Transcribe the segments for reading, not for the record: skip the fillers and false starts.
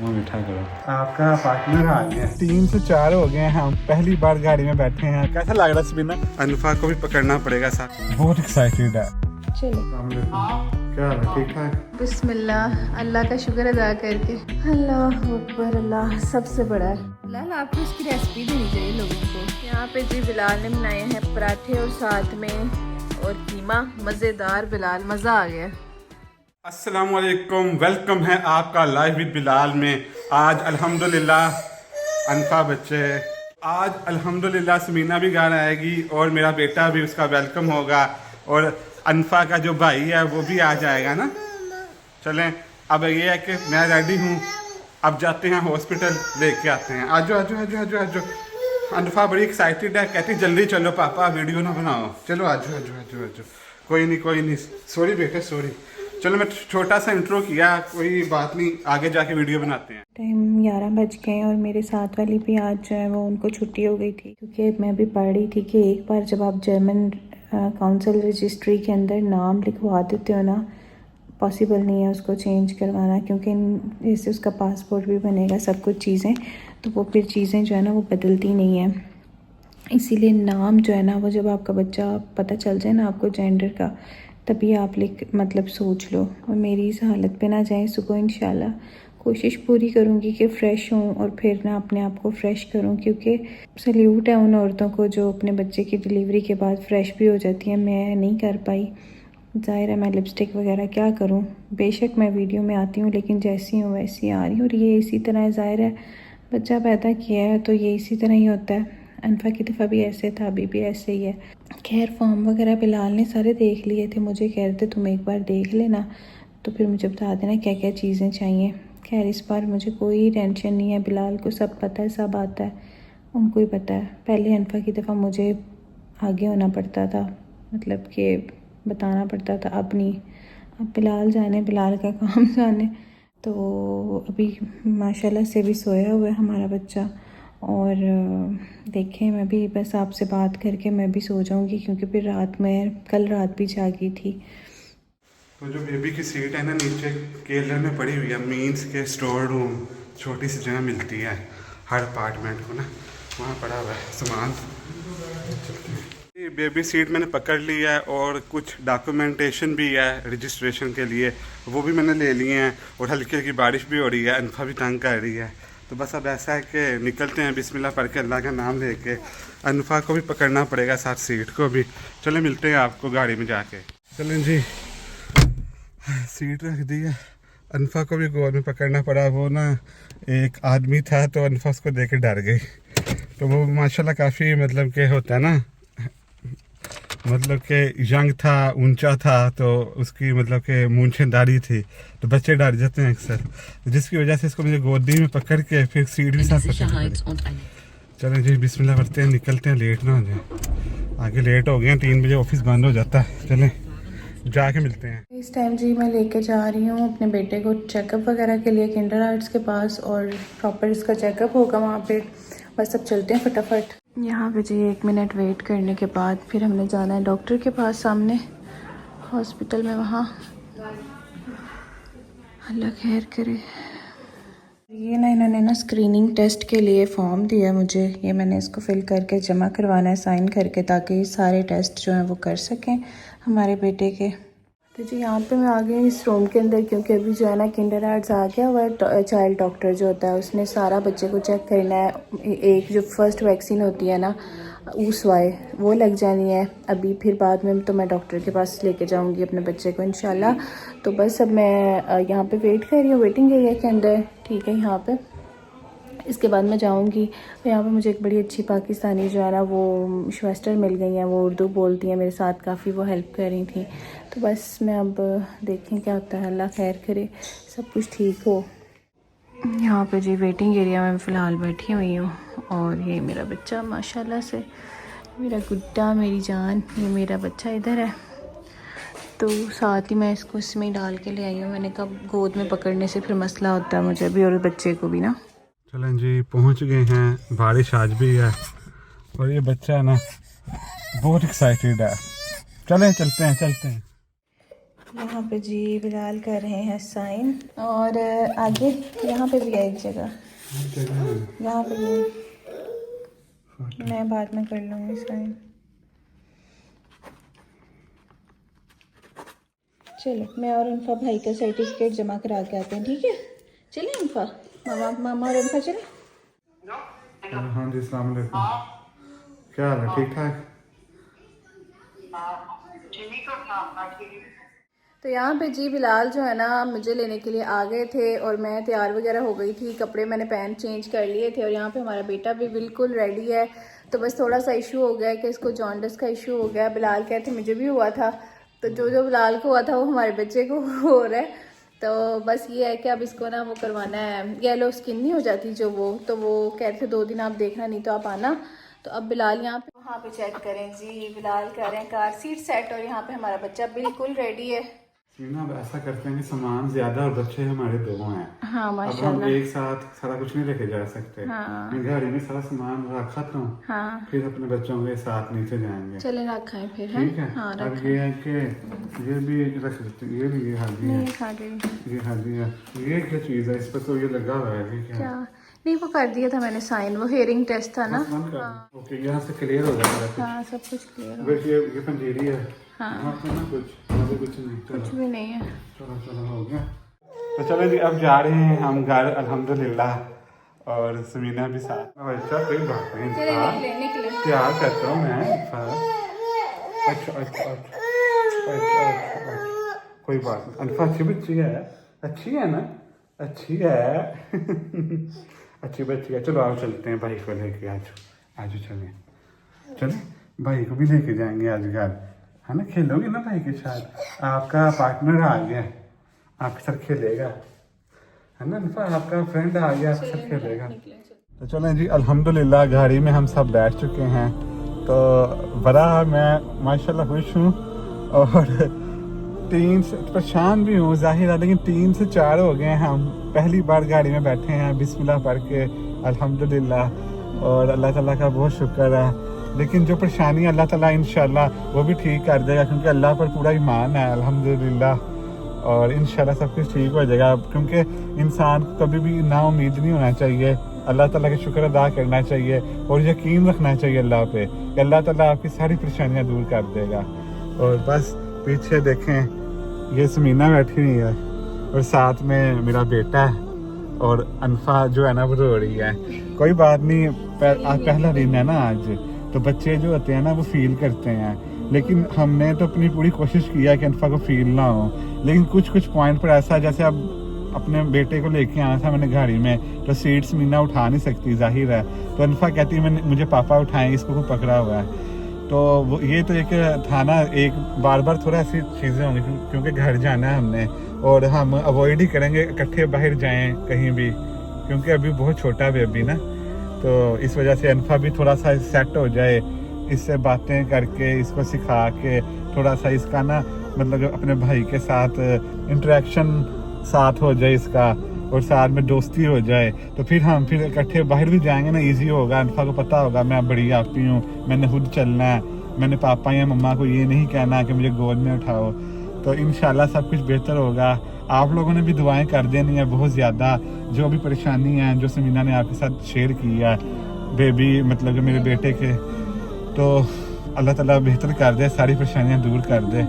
वो मीठा करो। आपका पार्टनर आ गया, 3 से 4 हो गए हैं हम, पहली बार गाड़ी में बैठे हैं। कैसा लग रहा है सबीना? अनफा को भी पकड़ना पड़ेगा साथ, बहुत एक्साइटेड है। चलो क्या हाल है? ठीक ठाक? बिस्मिल्लाह, अल्लाह का शुक्र अदा करके। अल्लाह अकबर, अल्लाह सबसे बड़ा है। बिलाल आपको इसकी रेसिपी देनी चाहिए लोगों को। यहाँ पे जी बिलाल ने बनाए हैं पराठे और साथ में और कीमा, मज़ेदार। बिलाल मज़ा आ गया। अस्सलाम वालेकुम, वेलकम है आपका लाइव विद बिलाल में। आज अल्हम्दुलिल्लाह अनफा बच्चे, आज अल्हम्दुलिल्लाह समीना भी घर आएगी और मेरा बेटा भी, उसका वेलकम होगा और अनफा का जो भाई है वो भी आ जाएगा ना। चलें, अब ये है कि मैं रेडी हूँ, अब जाते हैं हॉस्पिटल, लेके आते हैं। आजो आजो आजो आजो आजो। अनफा बड़ी एक्साइटेड है, कहती जल्दी चलो पापा, वीडियो ना बनाओ। चलो आजो आजो आजो आजो। कोई नहीं, सॉरी बेटे सॉरी। चलो मैं छोटा सा इंट्रो किया, कोई बात नहीं, आगे जाके वीडियो बनाते हैं। टाइम 11 बज गए और मेरे साथ वाली भी आज जो है वो उनको छुट्टी हो गई थी, क्योंकि मैं भी पढ़ रही थी कि एक बार जब आप जर्मन काउंसिल रजिस्ट्री के अंदर नाम लिखवा देते हो ना, पॉसिबल नहीं है उसको चेंज करवाना, क्योंकि इससे उसका पासपोर्ट भी बनेगा, सब कुछ चीज़ें, तो वो फिर चीज़ें जो है ना वो बदलती नहीं है। इसीलिए नाम जो है ना वो जब आपका बच्चा पता चल जाए ना आपको जेंडर का, तभी आप मतलब सोच लो और मेरी इस हालत पे ना जाए। सुबह इंशाल्लाह कोशिश पूरी करूँगी कि फ़्रेश हूँ और फिर ना अपने आप को फ़्रेश करूँ, क्योंकि सल्यूट है उन औरतों को जो अपने बच्चे की डिलीवरी के बाद फ़्रेश भी हो जाती हैं। मैं नहीं कर पाई, ज़ाहिर है मैं लिपस्टिक वगैरह क्या करूँ। बेशक मैं वीडियो में आती हूँ लेकिन जैसी हूँ वैसी आ रही हूँ, और ये इसी तरह है। ज़ाहिर है बच्चा पैदा किया है तो ये इसी तरह ही होता है। अनफा की दफ़ा भी ऐसे था, अभी भी ऐसे ही है। खैर फॉर्म वगैरह बिलाल ने सारे देख लिए थे, मुझे कह रहे थे तुम एक बार देख लेना तो फिर मुझे बता देना क्या क्या चीज़ें चाहिए। खैर इस बार मुझे कोई टेंशन नहीं है, बिलाल को सब पता है, सब आता है, उनको ही पता है। पहले अनफा की दफ़ा मुझे आगे होना पड़ता था, मतलब कि बताना पड़ता था, अब नहीं, अब बिलाल जाने, बिलाल का काम जाने। तो अभी माशाल्लाह से भी सोया हुआ है हमारा बच्चा, और देखें मैं भी बस आपसे बात करके मैं भी सो जाऊंगी, क्योंकि फिर रात में कल रात भी जागी थी। तो जो बेबी की सीट है ना नीचे केलर में पड़ी हुई है, मीन्स के स्टोर रूम, छोटी सी जगह मिलती है हर अपार्टमेंट को ना, वहाँ पड़ा हुआ है सामान। ये बेबी सीट मैंने पकड़ ली है और कुछ डॉक्यूमेंटेशन भी है रजिस्ट्रेशन के लिए, वो भी मैंने ले लिए हैं। और हल्की हल्की बारिश भी हो रही है, अनफा भी तंग कर रही है, तो बस अब ऐसा है कि निकलते हैं बिस्मिल्लाह पढ़ के, अल्लाह का नाम लेके। अनफा को भी पकड़ना पड़ेगा, साथ सीट को भी। चलो मिलते हैं आपको गाड़ी में जाके। चलें जी, सीट रख दी है, अनफा को भी गोद में पकड़ना पड़ा। वो ना एक आदमी था तो अनफा उसको देख के डर गई, तो वो माशाल्लाह काफ़ी मतलब के होता है ना, मतलब के यंग था, ऊंचा था, तो उसकी मतलब के मूंछें दाढ़ी थी, तो बच्चे डर जाते हैं अक्सर, जिसकी वजह से इसको मुझे गोदी में पकड़ के फिर सीट भी साथ पकड़। चलें जी बिस्मिल्लाह करते हैं, निकलते हैं, लेट ना हो जाए, आगे लेट हो गए हैं, 3 बजे ऑफिस बंद हो जाता है। चलें जाके मिलते हैं। इस टाइम जी मैं लेके जा रही हूँ अपने बेटे को चेकअप वगैरह के लिए किंडर आर्ट्स के पास, और प्रॉपर इसका चेकअप होगा वहाँ पे। बस अब चलते हैं फटाफट। यहाँ पे जी 1 मिनट वेट करने के बाद फिर हमने जाना है डॉक्टर के पास, सामने हॉस्पिटल में, वहाँ अल्लाह खैर करे। ये ना इन्होंने ना स्क्रीनिंग टेस्ट के लिए फॉर्म दिया मुझे, ये मैंने इसको फिल करके जमा करवाना है साइन करके, ताकि सारे टेस्ट जो हैं वो कर सकें हमारे बेटे के। तो जी यहाँ पे मैं आ गई इस रूम के अंदर, क्योंकि अभी जो है ना किंडर आर्ट्स आ गया हुआ है। चाइल्ड डॉक्टर जो होता है उसने सारा बच्चे को चेक करना है। एक जो फर्स्ट वैक्सीन होती है ना ऊसवाई, वो लग जानी है अभी, फिर बाद में तो मैं डॉक्टर के पास लेके जाऊंगी अपने बच्चे को इंशाल्लाह। तो बस अब मैं यहाँ पे वेट कर रही हूँ वेटिंग एरिया के अंदर, ठीक है यहाँ पे। इसके बाद मैं जाऊंगी, तो यहाँ पे मुझे एक बड़ी अच्छी पाकिस्तानी जो है ना वो श्वेस्टर मिल गई हैं, वो उर्दू बोलती हैं, मेरे साथ काफ़ी वो हेल्प कर रही थी। तो बस मैं अब देखें क्या होता है, अल्लाह खैर करे, सब कुछ ठीक हो। यहाँ पे जी वेटिंग एरिया में फ़िलहाल बैठी हुई हूँ, और ये मेरा बच्चा माशाल्लाह से, मेरा गुड्डा, मेरी जान, ये मेरा बच्चा इधर है। तो साथ ही मैं इसको इसमें डाल के ले आई हूँ, मैंने कहा गोद में पकड़ने से फिर मसला होता है मुझे भी और बच्चे को भी ना। चलें जी पहुँच गए हैं, बारिश आज भी है और ये बच्चा ना बहुत एक्साइटेड है। चलें चलते हैं। यहाँ पे जी बिलाल कर रहे हैं साइन, और आगे यहाँ पे भी है एक जगह, यहाँ पे भी, मैं बाद में कर लूँगी साइन। चलो मैं और उनफा भाई का सर्टिफिकेट जमा करा के आते हैं, ठीक है? चले उनफा, मामा और उनफा चले। हाँ जी, अस्सलाम वालेकुम। क्या हाल है? ठीक ठाक? तो यहाँ पे जी बिलाल जो है ना मुझे लेने के लिए आ गए थे, और मैं तैयार वगैरह हो गई थी, कपड़े मैंने पहन चेंज कर लिए थे, और यहाँ पे हमारा बेटा भी बिल्कुल रेडी है। तो बस थोड़ा सा इशू हो गया है कि इसको जॉन्डिस का इशू हो गया। बिलाल कहते मुझे भी हुआ था, तो जो बिलाल को हुआ था वो हमारे बच्चे को हो रहा है। तो बस ये है कि अब इसको ना वो करवाना है, येलो स्किन नहीं हो जाती जो वो, तो वो कह रहे थे 2 दिन आप देखना, नहीं तो आप आना। तो अब बिलाल यहाँ पे, वहाँ पे चेक करें जी, बिलाल कर रहे हैं कार सीट सेट, और यहाँ पे हमारा बच्चा बिल्कुल रेडी है। सीना अब ऐसा करते हैं कि सामान ज्यादा और बच्चे हमारे 2 हैं। हाँ अब माशाल्लाह। हम एक साथ सारा कुछ नहीं लेके जा सकते। हाँ। मैं गाड़ी में सारा सामान रखा था, हाँ फिर अपने बच्चों के साथ नीचे जाएंगे। चले रखाएं फिर, है? ठीक है। हाँ अब रखाएं। ये है कि ये भी रख देते, ये भी, ये हाजी है, नहीं खा गई। ये हाजी है। ये क्या चीज़ है? इस पर तो ये लगा हुआ है, ये क्या है? क्या? नहीं वो कर दिया था मैंने साइन, वो हेयरिंग टेस्ट था ना। ओके, यहाँ से क्लियर हो जाएगा। हाँ सब कुछ क्लियर हो। बस ये पंजेरी है। हाँ यहाँ पे ना कुछ नहीं। कुछ भी नहीं है। चलो हो गया। तो चलो जी, अब जा रहे हैं हम घर अल्हम्दुलिल्लाह, और समीना भी साथ। अच्छा कोई बात नहीं, निकले। प्यार करता हूँ मैं। अच्छा, कोई बात नहीं। अल्फा अच्छी बच्ची है, अच्छी है ना, अच्छी है। अच्छी बच्ची है। चलो आओ चलते हैं, भाई को लेके आज चले भाई को भी लेके जाएंगे आज घर, है ना? खेलोगे ना भाई के साथ? आपका पार्टनर आ गया, आपके साथ खेलेगा, है ना अल्फा? आपका फ्रेंड आ गया, आपके साथ खेलेगा। तो चलें जी, अल्हम्दुलिल्लाह गाड़ी में हम सब बैठ चुके हैं। तो बड़ा मैं माशाल्लाह खुश हूँ, और 3 से परेशान भी हूँ जाहिर है, लेकिन 3 से 4 हो गए हैं। हम पहली बार गाड़ी में बैठे हैं बिस्मिल्लाह पढ़ के, अल्हम्दुलिल्लाह, और अल्लाह ताला का बहुत शुक्र है। लेकिन जो परेशानी अल्लाह ताला इंशाल्लाह वो भी ठीक कर देगा, क्योंकि अल्लाह पर पूरा ईमान है अल्हम्दुलिल्लाह, और इंशाल्लाह सब कुछ ठीक हो जाएगा। क्योंकि इंसान को कभी भी नाउम्मीद नहीं होना चाहिए, अल्लाह ताला का शुक्र अदा करना चाहिए, और यकीन रखना चाहिए अल्लाह पे कि अल्लाह ताला आपकी सारी परेशानियां दूर कर देगा। और बस पीछे देखें, ये समीना बैठी हुई है, और साथ में मेरा बेटा है, और अनफा जो है ना वो रो रही है। कोई बात नहीं, आज पहला दिन है ना आज, तो बच्चे जो होते हैं ना वो फील करते हैं, लेकिन हमने तो अपनी पूरी कोशिश किया कि अनफा को फील ना हो। लेकिन कुछ पॉइंट पर ऐसा, जैसे अब अपने बेटे को लेके आना था मैंने गाड़ी में, तो सीट्स मीना उठा नहीं सकती जाहिर है, तो अनफा कहती है मुझे पापा उठाएं, इसको को पकड़ा हुआ है। तो वो ये तो एक था ना, एक बार थोड़ा ऐसी चीज़ें होंगी, क्योंकि घर जाना है हमने, और हम अवॉइड ही करेंगे इकट्ठे बाहर जाएं कहीं भी, क्योंकि अभी बहुत छोटा बेबी ना, तो इस वजह से अनफा भी थोड़ा सा सेट हो जाए, इससे बातें करके, इसको सिखा के थोड़ा सा इसका ना मतलब अपने भाई के साथ इंटरेक्शन साथ हो जाए इसका, और साथ में दोस्ती हो जाए, तो फिर इकट्ठे बाहर भी जाएंगे ना, इजी होगा। अनफा को पता होगा मैं बड़ी आपी हूँ, मैंने खुद चलना है, मैंने पापा या मम्मा को ये नहीं कहना कि मुझे गोद में उठाओ। तो इंशाल्लाह सब कुछ बेहतर होगा। आप लोगों ने भी दुआएं कर देनी है बहुत ज़्यादा, जो भी परेशानी है जो समीना ने आपके साथ शेयर की है, बेबी मतलब कि मेरे बेटे के, तो अल्लाह ताला बेहतर कर दे, सारी परेशानियाँ दूर कर दे।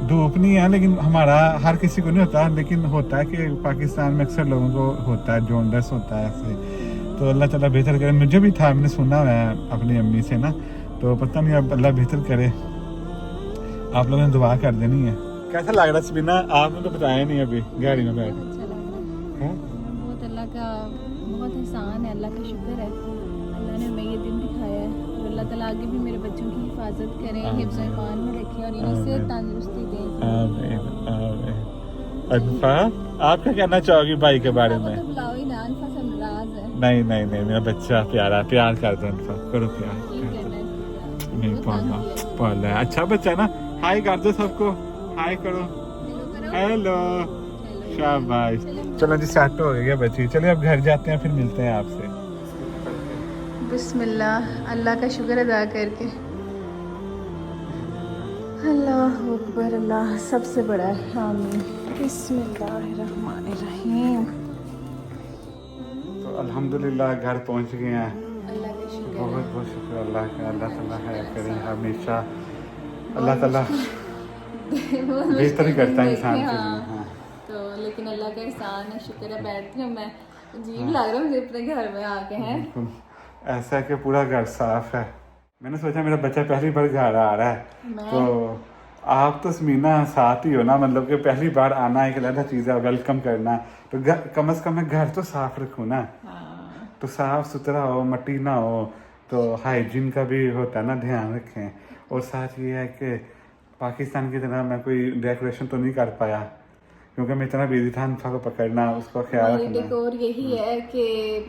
धूप नहीं है, लेकिन हमारा हर किसी को नहीं होता, लेकिन होता है कि पाकिस्तान में अक्सर लोगों को होता है, जॉन्डिस होता है ऐसे। तो अल्लाह ताला बेहतर करे, मुझे भी था, मैंने सुना हुआ है अपनी अम्मी से ना, तो पता नहीं अब अल्लाह बेहतर करे। आप लोगों ने दुआ कर देनी है। कैसा लग रहा है समीना? आपने तो बताया नहीं अभी गाड़ी में बैठ। अच्छा लग रहा है, बहुत अल्लाह का बहुत एहसान है, अल्लाह का शुक्र है, अल्लाह ने हमें ये दिन दिखाया है, और अल्लाह ताला आगे भी मेरे बच्चों की हिफाजत करें, हिफ्ज़ ईमान में रखें, और इन्हें सेहत तंदुरुस्ती दें। अनफा, आप क्या कहना चाहोगी भाई के बारे में? तो बुलाओ ही ना, अनफा से नाराज है। नहीं, मेरा बच्चा प्यारा, प्यार कर दो अनफा, करो प्यार। नहीं पाला है, अच्छा बच्चा है ना। हाय कर दो सबको, हाय करो, हेलो, शाबाश। चलो जी, सेट हो गया बच्ची, चलिए अब घर जाते हैं, फिर मिलते हैं आपसे। बिस्मिल्लाह, अल्लाह का शुक्र अदा करके अल्लाह अकबर, अल्लाह सबसे बड़ा है। आमीन। बिस्मिल्लाहिर्रहमानिर्रहीम। तो अल्हम्दुलिल्लाह घर पहुंच गए हैं। अल्लाह का शुक्र है। बहुत बहुत शुक्र अल्लाह का। अल्लाह ताला है करें हमेशा। अल्लाह ताला बहुत बेहतर मुश्किल करता दिन है इंसान देखे, के हाँ। लिए। हाँ तो लेकिन अल्लाह का एहसान है, शुक्र है। बैठती हूँ मैं, अजीब लग रहा है मुझे अपने घर में आके हैं। बिल्कुल ऐसा है कि पूरा घर साफ है। मैंने सोचा मेरा बच्चा पहली बार घर आ रहा है, तो आप तो समीना साथ ही हो ना, मतलब कि पहली बार आना एक अलग चीज़ है, वेलकम करना। तो कम से कम मैं घर तो साफ रखूँ ना, हाँ। तो साफ सुथरा हो, मट्टी ना हो, तो हाइजीन का भी होता है ना, ध्यान रखें। और साथ ये है कि पाकिस्तान की तरह मैं कोई डेकोरेशन तो नहीं कर पाया, क्योंकि मैं इतना बिजी था इंसान को पकड़ना, उसका ख्याल हमारी रखना। डेकोर यही है कि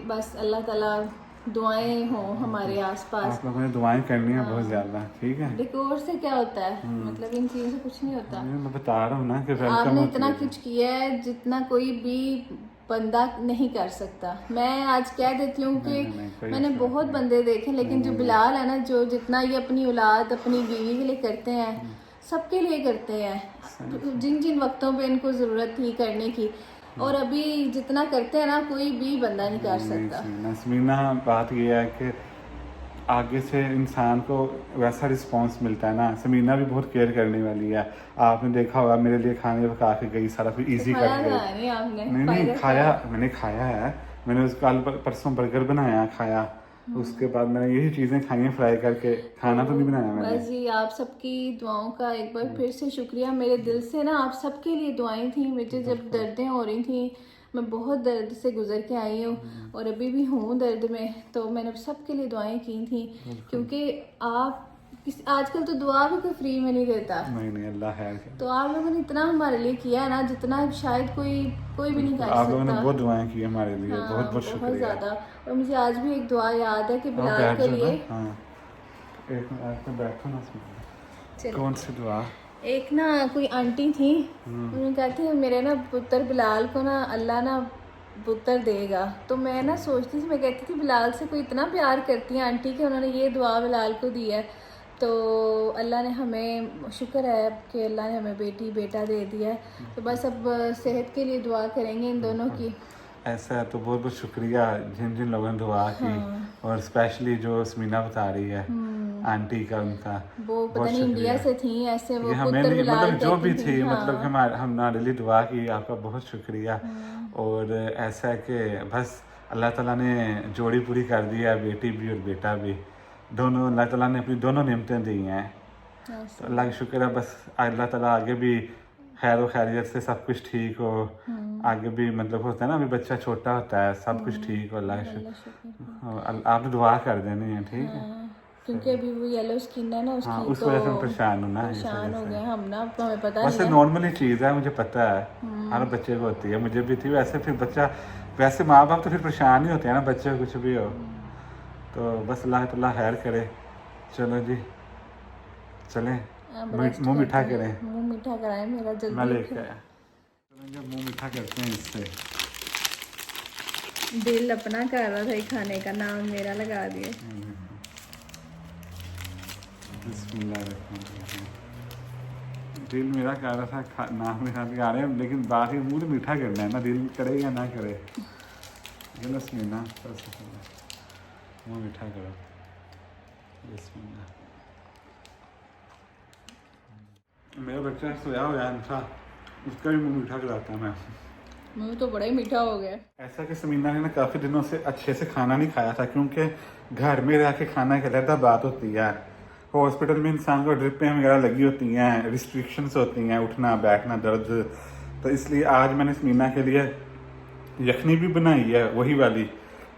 बस अल्लाह ताला दुआएं हों हमारे आसपास। आप लोगों ने दुआएं करनी है बहुत ज़्यादा, ठीक है। डेकोर से क्या होता है, मतलब इन चीज़ों से कुछ नहीं होता। मैं बता रहा हूँ ना कि वेलकम आपने होती इतना है। कुछ किया है जितना कोई भी बंदा नहीं कर सकता। मैं आज कह देती हूँ कि नहीं, कोई मैंने ऐसा बहुत बंदे देखे, लेकिन जो बिलाल है ना, जो जितना ये अपनी औलाद अपनी बीवी के लिए करते हैं, सबके लिए करते हैं। जिन जिन वक्तों पे इनको ज़रूरत थी करने की, और अभी जितना करते हैं ना, कोई भी बंदा नहीं कर सकता। नसमीना बात ये है कि आगे से इंसान को वैसा रिस्पांस मिलता है ना। समीना भी बहुत केयर करने वाली है। आपने देखा होगा मेरे लिए खाने पका के गई, सारा कुछ ईजी कर खाया गई। था नहीं आपने? नहीं फायदा खाया, मैंने खाया है। मैंने उस कल परसों बर्गर बनाया, खाया। उसके बाद मैंने यही चीज़ें खाई हैं फ्राई करके, खाना तो नहीं बनाया मैंने। बस जी, आप सबकी दुआओं का एक बार फिर से शुक्रिया मेरे दिल से ना। आप सबके लिए दुआएं थी। मुझे जब दर्दें हो रही थी, मैं बहुत दर्द से गुजर के आई हूँ और अभी भी हूँ दर्द में, तो मैंने सबके लिए दुआएं की थी, क्योंकि आप आजकल तो दुआ भी कोई फ्री में नहीं देता। नहीं अल्लाह है। तो आप लोगों ने इतना हमारे लिए किया है ना, जितना शायद कोई भी नहीं कर आप लोगों ने सकता। बहुत दुआएं की हमारे लिए, हाँ, बहुत बहुत शुक्रिया। ज़्यादा। और मुझे आज भी एक दुआ याद है कि आप बिलाल बैठ के जाओ ना। लिए। हाँ एक मिनट में बैठो ना इसमें। चलो। कौन सी दुआ? एक ना कोई आंटी थी, उन्होंने कहती है मेरे ना पुत्र बिलाल को ना अल्लाह ना पुत्र देगा। तो मैं ना सोचती थी, मैं कहती थी बिलाल से कोई इतना प्यार करती है आंटी कि उन्होंने ये दुआ बिलाल को दी है। तो अल्लाह ने हमें, शुक्र है कि अल्लाह ने हमें बेटी बेटा दे दिया है। तो बस अब सेहत के लिए दुआ करेंगे इन दोनों की। ऐसा है तो बहुत बहुत शुक्रिया जिन जिन लोगों ने दुआ की। और स्पेशली जो समीना बता रही है आंटी का, उनका वो पता बहुत नहीं इंडिया शुक्रिया। से थी ऐसे, वो ये हमें पुत्र नहीं, बिलाल मतलब जो भी कहती थी, थी। मतलब कि हमारे लिए दुआ की, आपका बहुत शुक्रिया। और ऐसा है कि बस अल्लाह ताला ने जोड़ी पूरी कर दी है, बेटी भी और बेटा भी, दोनों अल्लाह ताला ने अपनी दोनों नेमतें दी हैं। तो अल्लाह का शुक्र है। बस अल्लाह ताला आगे भी खैर व खैरियत से सब कुछ ठीक हो। आगे भी मतलब होता है ना, अभी बच्चा छोटा होता है, सब कुछ ठीक हो, अल्लाह का शुक्र। आपने दुआ कर देनी है, ठीक है। क्योंकि अभी वो येलो स्किन है ना उसकी, हाँ, उस तो वजह से मैं परेशान हूँ ना, इस परेशान वजह हो से। गए हम ना, तो हमें पता वैसे नहीं है। नॉर्मली चीज़ है, मुझे पता है, हर बच्चे को होती है, मुझे भी थी। वैसे फिर बच्चा, वैसे माँ बाप तो फिर परेशान ही होते हैं ना, बच्चे को कुछ भी हो। तो बस अल्लाह ताला खैर करे। चलो जी चलें, मुँह मीठा करें। मुंह मीठा कराएं मेरा मैं जल्दी। लेके आया, चलेंगे मुँह मीठा करते हैं इससे। दिल अपना कर रहा था ये खाने का, नाम मेरा लगा दिए। दिल मेरा कह रहा था नाम मेरा भी आ रहे हैं, लेकिन बाकी मुँह मीठा करना है ना, दिल करे या ना करे। बिस्मिल्लाह, सबसे पहले मुँह मीठा करो। बिस्मिल्लाह। मेरा बच्चा सोया हुआ था, उसका भी मुँह मीठा कराता मैं। मुंह तो बड़ा ही मीठा हो गया। ऐसा कि समीना ने ना काफ़ी दिनों से अच्छे से खाना नहीं खाया था, क्योंकि घर में रह के खाना एक अलग बात होती है। हॉस्पिटल में इंसान को ड्रिपें वगैरह लगी होती हैं, रिस्ट्रिक्शंस होती हैं, उठना बैठना दर्द। तो इसलिए आज मैंने समीना के लिए यखनी भी बनाई है, वही वाली,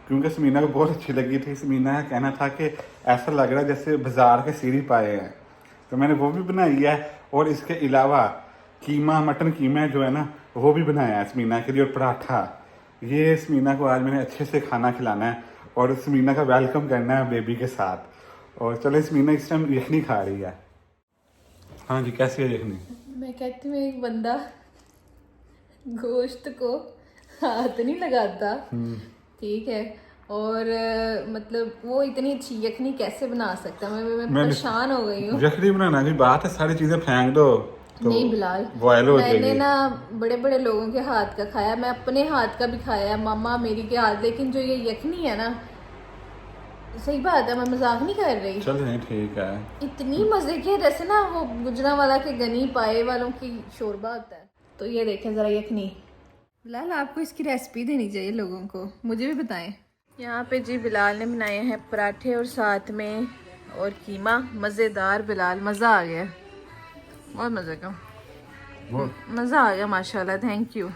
क्योंकि समीना को बहुत अच्छी लगी थी। समीना का कहना था कि ऐसा लग रहा है जैसे बाजार के सीरी पाए हैं, तो मैंने वो भी बनाई है। और इसके अलावा कीमा, मटन कीमा जो है ना, वो भी बनाया है समीना के लिए, और पराठा। ये समीना को आज मैंने अच्छे से खाना खिलाना है और समीना का वेलकम करना है बेबी के साथ। और चलो, समीना इस टाइम यखनी खा रही है। हाँ जी, कैसी है यखनी? मैं कहती हूँ एक बंदा गोश्त को हाथ नहीं लगाता, ठीक है, और मतलब वो इतनी अच्छी यखनी कैसे बना सकता है। मैं परेशान हो गई हूँ। यखनी बनाना की बात है, सारी चीजें फेंक दो तो नहीं बिलाल, बॉयल हो मैंने जाएगी। ना बड़े बड़े लोगों के हाथ का खाया, मैं अपने हाथ का भी खाया है, मामा मेरी के हाथ, लेकिन जो ये यखनी है ना, सही बात है, मैं मजाक नहीं कर रही, चल नहीं ठीक है। इतनी मजे की है, जैसे ना वो गुजरांवाला के गनी पाए वालों की शोरबा होता है। तो ये देखें जरा यखनी। बिलाल आपको इसकी रेसिपी देनी चाहिए लोगों को, मुझे भी बताएं। यहाँ पे जी बिलाल ने बनाए हैं पराठे और साथ में और कीमा, मज़ेदार। बिलाल मज़ा आ गया, बहुत मज़े का, मज़ा आ गया माशाल्लाह, थैंक यू।